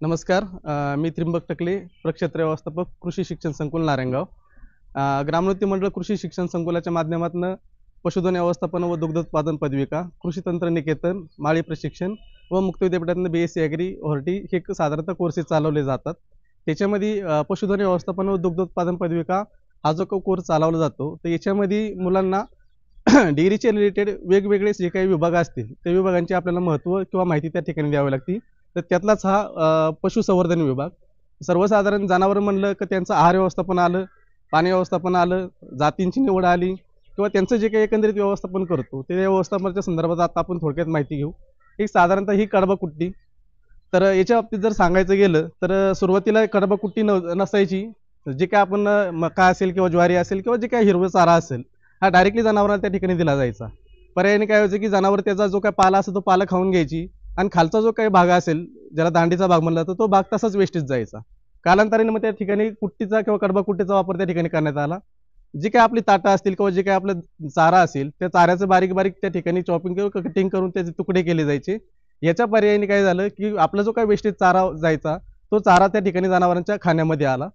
नमस्कार. मी त्रिंबक टकले, प्रक्षेत्र व्यवस्थापक, कृषी शिक्षण संकुल नारायणगाव. ग्रामोन्नती मंडळ कृषी शिक्षण संकुलाच्या माध्यमातून पशुधन व्यवस्थापन व दुग्धोत्पादन पदविका, कृषी तंत्र निकेतन, माळी प्रशिक्षण व मुक्त विद्यापीठातून BSc ॲग्री, हॉर्टी हे साधारणतः कोर्सेस चालवले जातात. त्याच्यामध्ये पशुधन व्यवस्थापन व दुग्धोत्पादन पदविका हा जो कोर्स चालवला जातो, तर याच्यामध्ये मुलांना डेअरीचे रिलेटेड वेगवेगळे जे काही विभाग असतील, त्या विभागांचे आपल्याला महत्त्व किंवा माहिती त्या ठिकाणी द्यावी लागते. तर त्यातलाच हा पशुसंवर्धन विभाग. सर्वसाधारण जनावर म्हणलं की त्यांचं आहार व्यवस्थापन आलं, पाणी व्यवस्थापन आलं, जातींची निवड आली किंवा त्यांचं जे काही एकंदरीत व्यवस्थापन करतो ते व्यवस्थापनाच्या संदर्भात आता आपण थोडक्यात माहिती घेऊ. एक साधारणतः ही कडबाकुट्टी. तर याच्या बाबतीत जर सांगायचं गेलं तर सुरुवातीला कडबाकुट्टी नसायची. जे काय आपण मका असेल किंवा ज्वारी असेल किंवा जे काही हिरवा चारा असेल हा डायरेक्टली जनावरांना त्या ठिकाणी दिला जायचा. पर्यायाने काय व्हायचं की जनावर त्याचा जो काय पाला असतो तो पाला खाऊन घ्यायची आणि खालचा जो काही भाग असेल ज्याला दांडीचा भाग म्हणला जातो तो भाग तसाच वेस्टेज जायचा. कालांतराने मग त्या ठिकाणी कुट्टीचा किंवा कडबाकुट्टीचा वापर त्या ठिकाणी करण्यात आला. जी काय आपली ताटं असतील किंवा जे काही आपलं चारा असेल त्या चाऱ्याचं बारीक बारीक त्या ठिकाणी चॉपिंग किंवा कटिंग करून त्याचे तुकडे केले जायचे. याच्या पर्यायाने काय झालं की आपला जो काही वेस्टेज चारा जायचा तो चारा त्या ठिकाणी जनावरांच्या खाण्यामध्ये आला.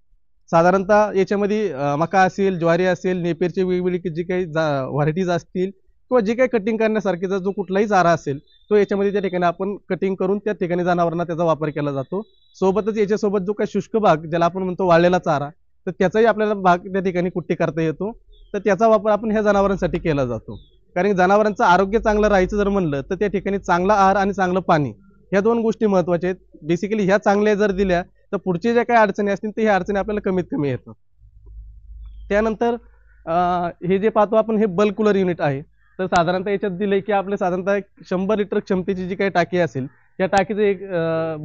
साधारणतः याच्यामध्ये मका असेल, ज्वारी असेल, नेपेरचे वेगवेगळे जे काही व्हरायटीज असतील किंवा जे काही कटिंग करण्यासारखेचा जो कुठलाही चारा असेल तो याच्यामध्ये त्या ठिकाणी आपण कटिंग करून त्या ठिकाणी जनावरांना त्याचा वापर केला जातो. सोबतच याच्यासोबत जो काही शुष्क भाग ज्याला आपण म्हणतो वाळलेला चारा, तर त्याचाही आपल्याला भाग त्या ठिकाणी कुट्टी करता येतो. तर त्याचा वापर आपण ह्या जनावरांसाठी केला जातो. कारण जनावरांचं आरोग्य चांगलं राहायचं जर म्हणलं तर त्या ठिकाणी चांगला आहार आणि चांगलं पाणी ह्या दोन गोष्टी महत्त्वाच्या आहेत. बेसिकली ह्या चांगल्या जर दिल्या तर पुढचे ज्या काही अडचणी असतील तर ह्या अडचणी आपल्याला कमीत कमी येतात. त्यानंतर हे जे पाहतो आपण हे बल्क कूलर युनिट आहे. तर साधारणतः याच्यात दिले की आपले साधारणतः 100 लिटर क्षमतेची जी काही टाकी असेल त्या टाकीचं एक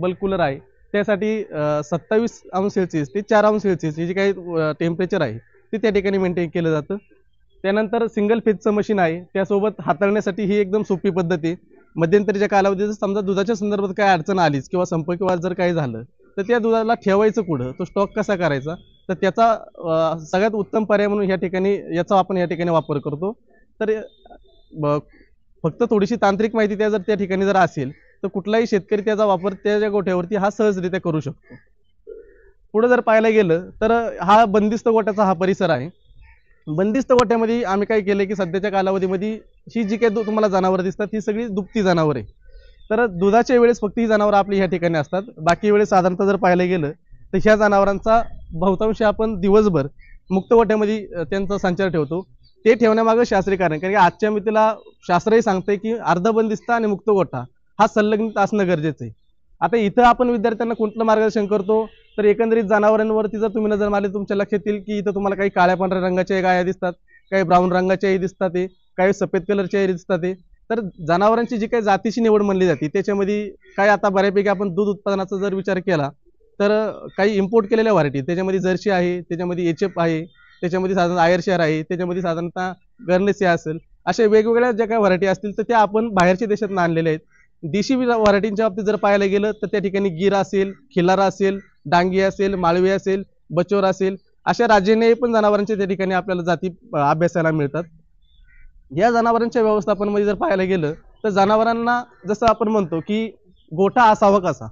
बल्क कूलर आहे. त्यासाठी 27°C ते 4°C हे जे काही टेम्परेचर आहे ते त्या ठिकाणी मेंटेन केलं जातं. त्यानंतर सिंगल फेजचं मशीन आहे. त्यासोबत हाताळण्यासाठी ही एकदम सोपी पद्धत आहे. मध्यंतरीच्या कालावधीत समजा दुधाच्या संदर्भात काय अडचण आलीच किंवा संप किंवा जर काही झालं तर त्या दुधाला ठेवायचं कुठं, तो स्टॉक कसा करायचा, तर त्याचा सगळ्यात उत्तम पर्याय म्हणून या ठिकाणी याचा आपण या ठिकाणी वापर करतो. तर फक्त थोडीशी तांत्रिक माहिती त्या जर त्या ठिकाणी जर असेल तर कुठलाही शेतकरी त्याचा वापर त्या गोठ्यावरती हा सहजरित्या करू शकतो. पुढे जर पाहायला गेलं तर हा बंदिस्त गोठ्याचा हा परिसर आहे. बंदिस्त गोठ्यामध्ये आम्ही काय केलं की सध्याच्या कालावधीमध्ये ही जी काही तुम्हाला जनावरं दिसतात ही सगळी दुभती जनावर आहे. तर दुधाच्या वेळेस फक्त ही जनावरं आपली ह्या ठिकाणी असतात. बाकी वेळेस साधारणतः जर पाहायला गेलं तर ह्या जनावरांचा बहुतांश आपण दिवसभर मुक्त गोठ्यामध्ये त्यांचा संचार ठेवतो. ते ठेवण्यामागं शास्त्रीय कारण, कारण की आजच्या मितीला शास्त्रही सांगतंय की अर्धबंदिस्त आणि मुक्त गोठा हा संलग्नित असणं गरजेचं आहे. आता इथं आपण विद्यार्थ्यांना कुठलं मार्गदर्शन करतो तर एकंदरीत जनावरांवरती जर तुम्ही नजर मारली तुमच्या लक्षात येईल की इथं तुम्हाला काही काळ्या पांढऱ्या रंगाच्या गाया दिसतात, काही ब्राऊन रंगाच्याही दिसतात, काही सफेद कलरच्याही दिसतात. तर जनावरांची जी काही जातीची निवड म्हणली जाते त्याच्यामध्ये काय आता बऱ्यापैकी आपण दूध उत्पादनाचा जर विचार केला तर काही इम्पोर्ट केलेल्या व्हरायटी त्याच्यामध्ये जर्सी आहे, त्याच्यामध्ये HF आहे, त्याच्यामध्ये साधारण आयरशेअर आहे, त्याच्यामध्ये साधारणतः गर्नेसी असेल, अशा वेगवेगळ्या ज्या काही व्हरायटी असतील तर त्या आपण बाहेरच्या देशातून आणलेल्या आहेत. देशी व्हरायटींच्या बाबतीत जर पाहायला गेलं तर त्या ठिकाणी गिर असेल, खिलारा असेल, डांगी असेल, माळवी असेल, बचोर असेल, अशा राज्याने पण जनावरांच्या त्या ठिकाणी आपल्याला जाती अभ्यासाला मिळतात. या जनावरांच्या व्यवस्थापनामध्ये जर पाहायला गेलं तर जनावरांना जसं आपण म्हणतो की गोठा असावा कसा,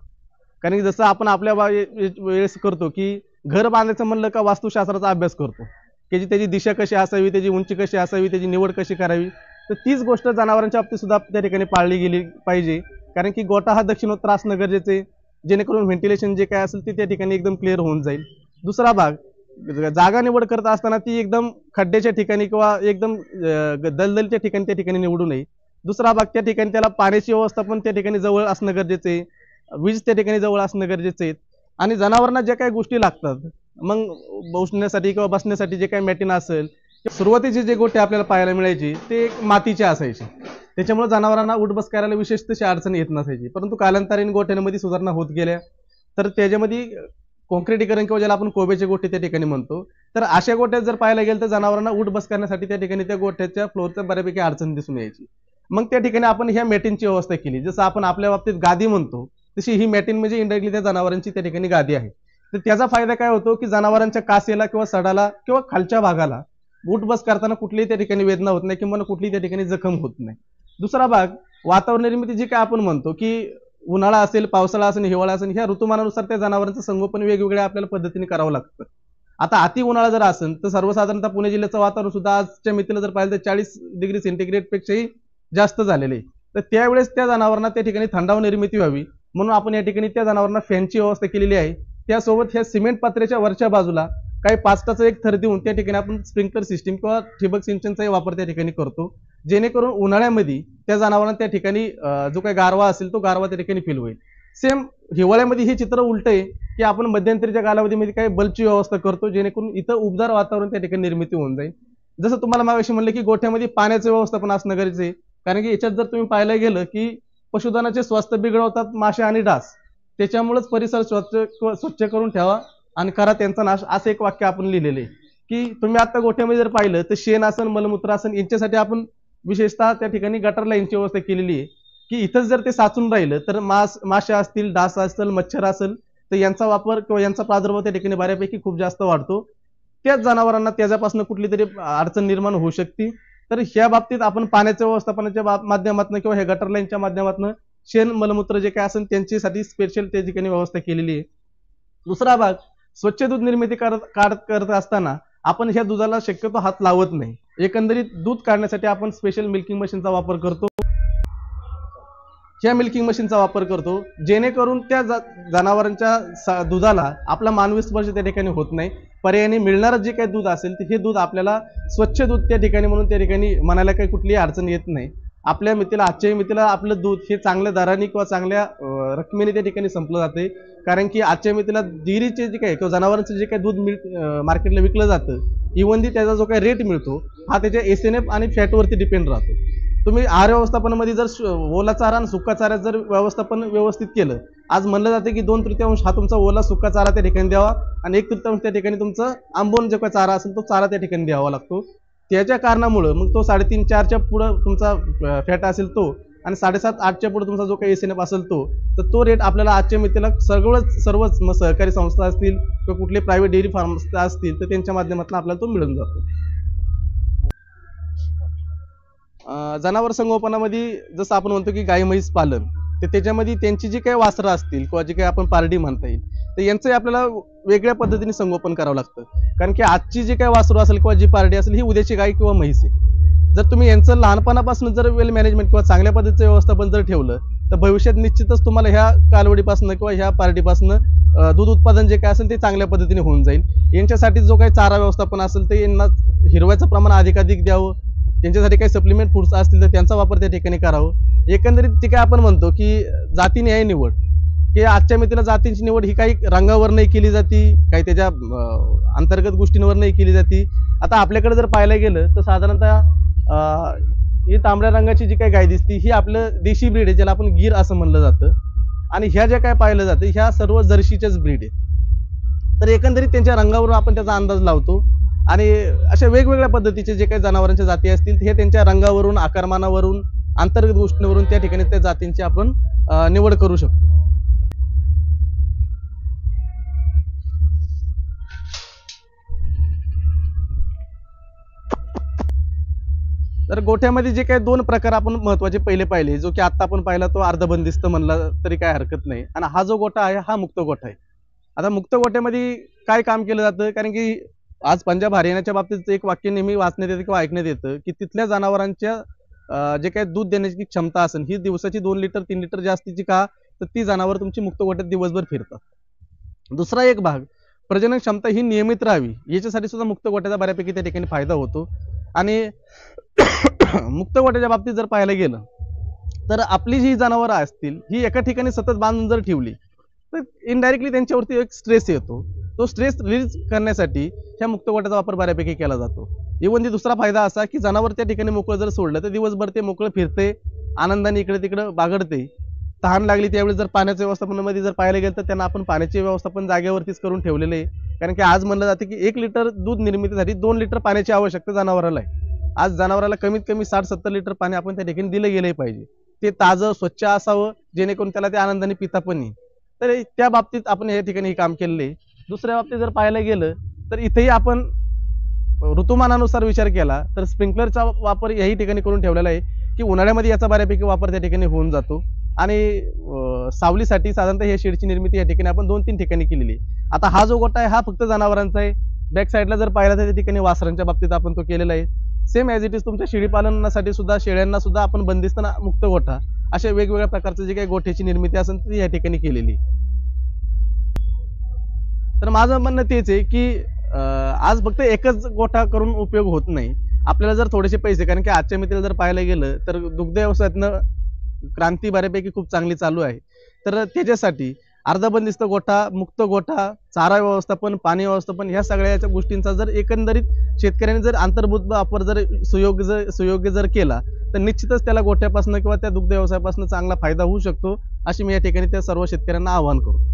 कारण की जसं आपण आपल्या वेळेस करतो की घर बांधायचं म्हणलं का वास्तुशास्त्राचा अभ्यास करतो की त्याची दिशा कशी असावी, त्याची उंची कशी असावी, त्याची निवड कशी करावी. तर तीच गोष्ट जनावरांच्या बाबतीत सुद्धा त्या ठिकाणी पाळली गेली पाहिजे. कारण की गोठा हा दक्षिणोत्तर असणं गरजेचं आहे, जेणेकरून व्हेंटिलेशन जे काय असेल ते त्या ठिकाणी एकदम क्लिअर होऊन जाईल. दुसरा भाग, जागा निवड करत असताना ती एकदम खड्ड्याच्या ठिकाणी किंवा एकदम दलदलच्या ठिकाणी त्या ठिकाणी निवडू नये. दुसरा भाग, त्या ठिकाणी त्याला पाण्याची व्यवस्था पण त्या ठिकाणी जवळ असणं गरजेचं आहे, वीज त्या ठिकाणी जवळ असणं गरजेचं आहे. आणि जनावरांना ज्या काही गोष्टी लागतात मग बसण्यासाठी किंवा बसण्यासाठी जे काही मॅटिन असेल, सुरुवातीचे जे गोठे आपल्याला पाहायला मिळायचे ते मातीचे असायचे, त्याच्यामुळे जनावरांना उठबस करायला विशेष तशी अडचण येत नसायची. परंतु कालांतराने गोठ्यांमध्ये सुधारणा होत गेल्या तर त्याच्यामध्ये कॉन्क्रिटीकरण किंवा ज्याला आपण कोबेचे गोठे त्या ठिकाणी म्हणतो, तर अशा गोठ्यात जर पाहायला गेलं तर जनावरांना उठबस करण्यासाठी त्या ठिकाणी त्या गोठ्याच्या फ्लोअरच्या बऱ्यापैकी अडचण दिसून यायची. मग त्या ठिकाणी आपण ह्या मॅटिनची व्यवस्था केली. जसं आपण आपल्या बाबतीत गादी म्हणतो तशी ही मॅटिन म्हणजे इंडायरेक्टली त्या जनावरांची त्या ठिकाणी गादी आहे. तर त्याचा फायदा काय होतो की जनावरांच्या कासेला किंवा सडाला किंवा खालच्या भागाला उठबस करताना कुठलीही त्या ठिकाणी वेदना होत नाही किंवा कुठलीही त्या ठिकाणी जखम होत नाही. दुसरा भाग, वातावरण निर्मिती जी काय आपण म्हणतो की उन्हाळा असेल, पावसाळा असेल, हिवाळा असेल, ह्या ऋतुमानानुसार त्या जनावरांचं संगोपन वेगवेगळ्या आपल्याला पद्धतीने करावं लागतं. आता अति उन्हाळा जर असेल तर सर्वसाधारणतः पुणे जिल्ह्याचं वातावरण सुद्धा आजच्या मितीला जर पाहिलं तर 40 डिग्री सेंटीग्रेड पेक्षाही जास्त झालेले. तर त्यावेळेस त्या जनावरांना त्या ठिकाणी थंडावा निर्मिती व्हावी म्हणून आपण या ठिकाणी त्या जनावरांना फॅनची व्यवस्था केलेली आहे. त्यासोबत ह्या सिमेंट पात्र्याच्या वरच्या बाजूला काही पाचटाचा एक थर देऊन त्या ठिकाणी आपण स्प्रिंकलर सिस्टीम किंवा ठिबक सिंचनचाही वापर त्या ठिकाणी करतो, जेणेकरून उन्हाळ्यामध्ये त्या जनावरांना त्या ठिकाणी जो काही गारवा असेल तो गारवा त्या ठिकाणी फील होईल. सेम हिवाळ्यामध्ये हे चित्र उलट आहे की आपण मध्यंतरीच्या कालावधीमध्ये काही बल्बची व्यवस्था करतो, जेणेकरून इथं उबदार वातावरण त्या ठिकाणी निर्मिती होऊन जाईल. जसं तुम्हाला मागाशी म्हणलं की गोठ्यामध्ये पाण्याचं व्यवस्थापन असणं गरजेचं आहे, कारण की याच्यात जर तुम्ही पाहायला गेलं की पशुधनाचे स्वास्थ्य बिघडवतात मासे आणि डास, त्याच्यामुळेच परिसर स्वच्छ करून ठेवा आणि करा त्यांचा नाश, असं एक वाक्य आपण लिहिलेलं आहे. की तुम्ही आता गोठ्यामध्ये जर पाहिलं तर शेण असन, मलमूत्र असन, यांच्यासाठी आपण विशेषतः त्या ठिकाणी गटरला यांची व्यवस्था केलेली आहे की इथंच जर ते साचून राहिलं तर मासे असतील, डास असतील, मच्छर असेल तर यांचा वापर किंवा यांचा प्रादुर्भाव त्या ठिकाणी बऱ्यापैकी खूप जास्त वाढतो. त्याच जनावरांना त्याच्यापासून कुठली तरी अडचण निर्माण होऊ शकते. तर ह्या बाबतीत आपण पाण्याच्या व्यवस्थापनाच्या माध्यमातून किंवा हे गटर लाईनच्या माध्यमातून शेण मलमूत्र जे काय असेल त्यांच्यासाठी स्पेशल त्या ठिकाणी व्यवस्था केलेली आहे. दुसरा भाग, स्वच्छ दूध निर्मिती करत असताना आपण ह्या दुधाला शक्यतो हात लावत नाही. एकंदरीत दूध काढण्यासाठी आपण स्पेशल मिल्किंग मशीनचा वापर करतो. ह्या मिल्किंग मशीनचा वापर करतो जेणेकरून त्या जनावरांच्या दुधाला आपला मानवी स्पर्श त्या ठिकाणी होत नाही. पर्यायाने मिळणारं जे काही दूध असेल ते हे दूध आपल्याला स्वच्छ दूध त्या ठिकाणी म्हणून त्या ठिकाणी म्हणायला काही कुठलीही अडचण येत नाही. आपल्या मितीला, आजच्या मितीला आपलं दूध हे चांगल्या दराने किंवा चांगल्या रकमेने त्या ठिकाणी संपलं जाते, कारण की आजच्या मितीला डेअरीचे जे काही किंवा जनावरांचं जे काही दूध मार्केटला विकलं जातं, इव्हन त्याचा जो काही रेट मिळतो हा त्याच्या SNF आणि फॅटवरती डिपेंड राहतो. तुम्ही आहार व्यवस्थापनामध्ये जर ओला चारा आणि सुका चारा जर व्यवस्थापन व्यवस्थित केलं, आज म्हणलं जाते की 2/3 हा तुमचा ओला सुका चारा त्या ठिकाणी द्यावा आणि 1/3 त्या ठिकाणी तुमचं आंबोन जो काही चारा असेल तो चारा त्या ठिकाणी द्यावा लागतो. त्याच्या कारणामुळं मग तो 3.5-4च्या पुढं तुमचा फॅट असेल तो आणि 7.5-8च्या पुढे तुमचा जो काही SNF असेल तो रेट आपल्याला आजच्या मितीला सर्वच सहकारी संस्था असतील किंवा कुठले प्रायव्हेट डेअरी फार्म असतील तर त्यांच्या माध्यमातून आपल्याला तो मिळून जातो. जनावर संगोपनामध्ये जसं आपण म्हणतो की गाई म्हैस पालन, तर त्याच्यामध्ये त्यांची जी काही वासरं असतील किंवा जी काही आपण पारडी म्हणता येईल तर यांचंही आपल्याला वेगळ्या पद्धतीने संगोपन करावं लागतं, कारण की आजची जी काही वासरू असेल किंवा जी पारडी असेल ही उद्याची गाय किंवा म्हैस आहे. जर तुम्ही यांचं लहानपणापासून जर वेल मॅनेजमेंट किंवा चांगल्या पद्धतीचं व्यवस्थापन जर ठेवलं तर भविष्यात निश्चितच तुम्हाला ह्या कालवडीपासून किंवा ह्या पारडीपासून दूध उत्पादन जे काय असेल ते चांगल्या पद्धतीने होऊन जाईल. यांच्यासाठी जो काही चारा व्यवस्थापन असेल ते यांना हिरव्याचं प्रमाण अधिकाधिक द्यावं, त्यांच्यासाठी काही सप्लिमेंट फूड्स असतील तर त्यांचा वापर त्या ठिकाणी करावं. एकंदरीत जे काय आपण म्हणतो की जातीनिहाय निवड, की आजच्या मितीला जातींची निवड ही काही रंगावर नाही केली जाती, काही त्याच्या अंतर्गत गोष्टींवर नाही केली जाती. आता आपल्याकडे जर पाहायला गेलं तर साधारणतः ही तांबड्या रंगाची जी काही गाय दिसती ही आपलं देशी ब्रीड आहे, ज्याला आपण गीर असं म्हणलं जातं, आणि ह्या ज्या काय पाहिलं जातं ह्या सर्व जर्सीच्याच ब्रीड आहे. तर एकंदरीत त्यांच्या रंगावरून आपण त्याचा अंदाज लावतो आणि अशा वेगवेगळ्या पद्धतीचे जे काही जनावरांच्या जाती असतील हे त्यांच्या रंगावरून, आकारमानावरून, अंतर्गत गोष्टींवरून त्या ठिकाणी त्या जातींची आपण निवड करू शकतो. तर गोठ्यामध्ये जे काही 2 प्रकार आपण महत्वाचे पहिले पाहिले, जो की आता आपण पाहिला तो अर्धबंदिस्त म्हणला तरी काय हरकत नाही, आणि हा जो गोठा आहे हा मुक्त गोठा आहे. आता मुक्त गोठ्यामध्ये काय काम केलं जातं, कारण की आज पंजाब हरियाणाच्या बाबतीत एक वाक्य नेहमी वाचण्यात येतं किंवा ऐकण्यात येतं की तिथल्या जनावरांच्या जे काही दूध देण्याची क्षमता असेल ही दिवसाची 2 लिटर 3 लिटर जास्तीची का, तर ती जनावर तुमची मुक्त गोठ्यात दिवसभर फिरतात. दुसरा एक भाग, प्रजनन क्षमता ही नियमित राहावी याच्यासाठी सुद्धा मुक्त गोठ्याचा बऱ्यापैकी त्या ठिकाणी फायदा होतो. आणि मुक्त गोठ्याच्या बाबतीत जर पाहायला गेलं तर आपली जी जनावरं असतील ही एका ठिकाणी सतत बांधून जर ठेवली तर इनडायरेक्टली त्यांच्यावरती एक स्ट्रेस येतो. तो स्ट्रेस रिलीज करण्यासाठी ह्या मुक्त गोठ्याचा वापर बऱ्यापैकी केला जातो. इव्हन दुसरा फायदा असा की जनावर त्या ठिकाणी मोकळं जर सोडलं तर दिवसभर ते मोकळं फिरते, आनंदाने इकडे तिकडे बागडते. तहान लागली त्यावेळेस जर पाण्याच्या व्यवस्थापनामध्ये जर पाहायला गेलं तर त्यांना आपण पाण्याचे व्यवस्थापन जागेवरतीच करून ठेवलेले आहे, कारण की आज म्हणलं जातं की 1 लिटर दूध निर्मितीसाठी 2 लिटर पाण्याची आवश्यकता जनावराला आहे. आज जनावराला कमीत कमी 60-70 लिटर पाणी आपण त्या ठिकाणी दिलं गेलं पाहिजे. ते ताजं स्वच्छ असावं जेणेकरून त्याला ते आनंदाने पिता पण येईल. तर त्या बाबतीत आपण या ठिकाणी हे काम केलेलं आहे. दुसऱ्या बाबतीत जर पाहायला गेलं तर इथेही आपण ऋतुमानानुसार विचार केला तर स्प्रिंकलरचा वापर याही ठिकाणी करून ठेवलेला आहे की उन्हाळ्यामध्ये याचा बऱ्यापैकी वापर त्या ठिकाणी होऊन जातो. आणि सावलीसाठी साधारणतः हे शेडची निर्मिती या ठिकाणी आपण 2-3 ठिकाणी केलेली आहे. आता हा जो गोठा आहे हा फक्त जनावरांचा आहे. बॅक साईडला जर पाहिला तर त्या ठिकाणी वासरांच्या बाबतीत आपण तो केलेला आहे. सेम ॲज इट इज तुमच्या शेळी पालनासाठी सुद्धा शेळ्यांना सुद्धा आपण बंदिस्त मुक्त गोठा अशा वेगवेगळ्या प्रकारचं जे काही गोठ्याची निर्मिती असेल ती या ठिकाणी केलेली. तर माझं म्हणणं तेच आहे की आज फक्त एकच गोठा करून उपयोग होत नाही. आपल्याला जर थोडेसे पैसे, कारण की आजच्या मितीला जर पाहायला गेलं तर दुग्ध व्यवसायातनं क्रांती बऱ्यापैकी खूप चांगली चालू आहे. तर त्याच्यासाठी अर्धबंदिस्त गोठा, मुक्त गोठा, चारा व्यवस्थापन, पाणी व्यवस्थापन ह्या सगळ्याच्या गोष्टींचा जर एकंदरीत शेतकऱ्यांनी जर अंतर्भूत वापर जर सुयोग्य जर केला तर निश्चितच त्याला गोठ्यापासून किंवा त्या दुग्ध व्यवसायापासून चांगला फायदा होऊ शकतो, अशी मी या ठिकाणी त्या सर्व शेतकऱ्यांना आवाहन करतो.